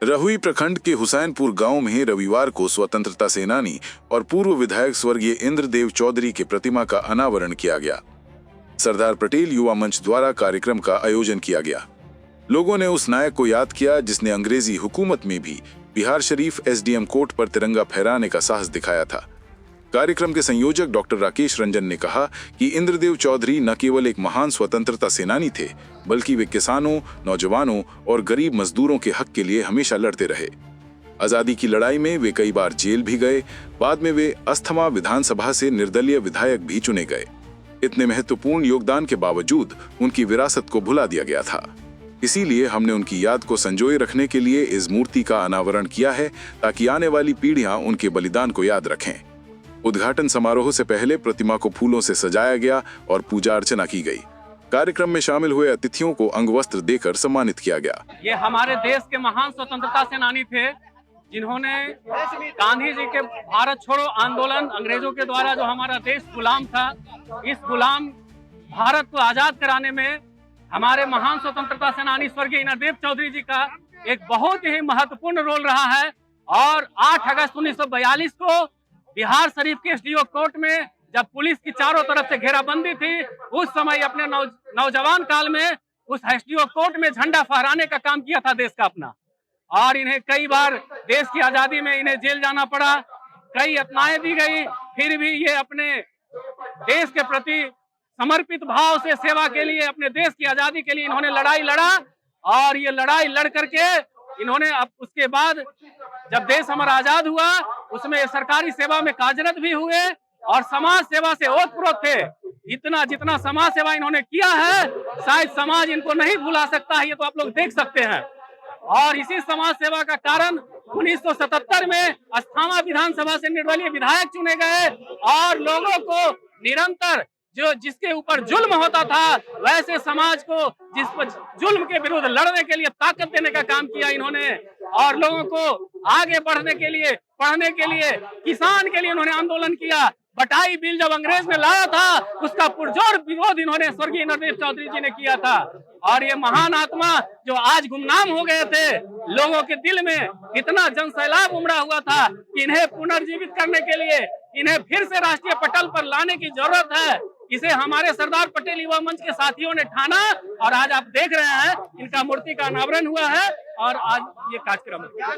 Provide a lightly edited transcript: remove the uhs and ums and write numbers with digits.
रहुई प्रखंड के हुसैनपुर गांव में रविवार को स्वतंत्रता सेनानी और पूर्व विधायक स्वर्गीय इंद्रदेव चौधरी के प्रतिमा का अनावरण किया गया। सरदार पटेल युवा मंच द्वारा कार्यक्रम का आयोजन किया गया। लोगों ने उस नायक को याद किया जिसने अंग्रेजी हुकूमत में भी बिहार शरीफ एसडीएम कोर्ट पर तिरंगा फहराने का साहस दिखाया था। कार्यक्रम के संयोजक डॉक्टर राकेश रंजन ने कहा कि इंद्रदेव चौधरी न केवल एक महान स्वतंत्रता सेनानी थे, बल्कि वे किसानों, नौजवानों और गरीब मजदूरों के हक के लिए हमेशा लड़ते रहे। आजादी की लड़ाई में वे कई बार जेल भी गए। बाद में वे अस्थमा विधानसभा से निर्दलीय विधायक भी चुने गए। इतने महत्वपूर्ण योगदान के बावजूद उनकी विरासत को भुला दिया गया था। इसीलिए हमने उनकी याद को संजोए रखने के लिए इस मूर्ति का अनावरण किया है, ताकि आने वाली पीढ़ियां उनके बलिदान को याद रखें। उद्घाटन समारोह से पहले प्रतिमा को फूलों से सजाया गया और पूजा अर्चना की गई। कार्यक्रम में शामिल हुए अतिथियों को अंगवस्त्र देकर सम्मानित किया गया। ये हमारे देश के महान स्वतंत्रता सेनानी थे, जिन्होंने गांधी जी के भारत छोड़ो आंदोलन, अंग्रेजों के द्वारा जो हमारा देश गुलाम था, इस गुलाम भारत को आजाद कराने में हमारे महान स्वतंत्रता सेनानी स्वर्गीय इंद्रदेव चौधरी जी का एक बहुत ही महत्वपूर्ण रोल रहा है। और 8 अगस्त 1942 को बिहार शरीफ के एसडीओ कोर्ट में जब पुलिस की चारों तरफ से घेराबंदी थी, उस समय अपने नौजवान काल में उस एसडीओ कोर्ट में झंडा फहराने का काम किया था देश का अपना। और इन्हें कई बार देश की आजादी में इन्हें जेल जाना पड़ा, कई यातनाएं दी गई, फिर भी ये अपने देश के प्रति समर्पित भाव से सेवा के लिए, अपने देश की आजादी के लिए इन्होंने लड़ाई लड़ा। और ये लड़ाई लड़ करके इन्होंने अब उसके बाद जब देश हमारा आजाद हुआ, उसमें सरकारी सेवा में कार्यरत भी हुए और समाज सेवा से ओतप्रोत थे। इतना जितना समाज सेवा इन्होंने किया है, शायद समाज इनको नहीं भुला सकता है, ये तो आप लोग देख सकते हैं। और इसी समाज सेवा का कारण 1977 में अस्थामा विधानसभा से निर्दलीय विधायक चुने गए और लोगों को निरंतर जिसके ऊपर जुल्म होता था, वैसे समाज को जिस पर जुल्म के विरुद्ध लड़ने के लिए ताकत देने का काम किया इन्होंने। और लोगों को आगे बढ़ने के लिए, पढ़ने के लिए, किसान के लिए इन्होंने आंदोलन किया। बटाई बिल जब अंग्रेज ने लाया था, उसका पुरजोर विरोध इन्होंने स्वर्गीय इंद्रदेव चौधरी जी ने किया था। और ये महान आत्मा जो आज गुमनाम हो गए थे, लोगों के दिल में इतना जनसैलाब उमड़ा हुआ था कि इन्हें पुनर्जीवित करने के लिए, इन्हें फिर से राष्ट्रीय पटल पर लाने की जरूरत है। इसे हमारे सरदार पटेल युवा मंच के साथियों ने ठाना और आज आप देख रहे हैं इनका मूर्ति का अनावरण हुआ है और आज ये कार्यक्रम है।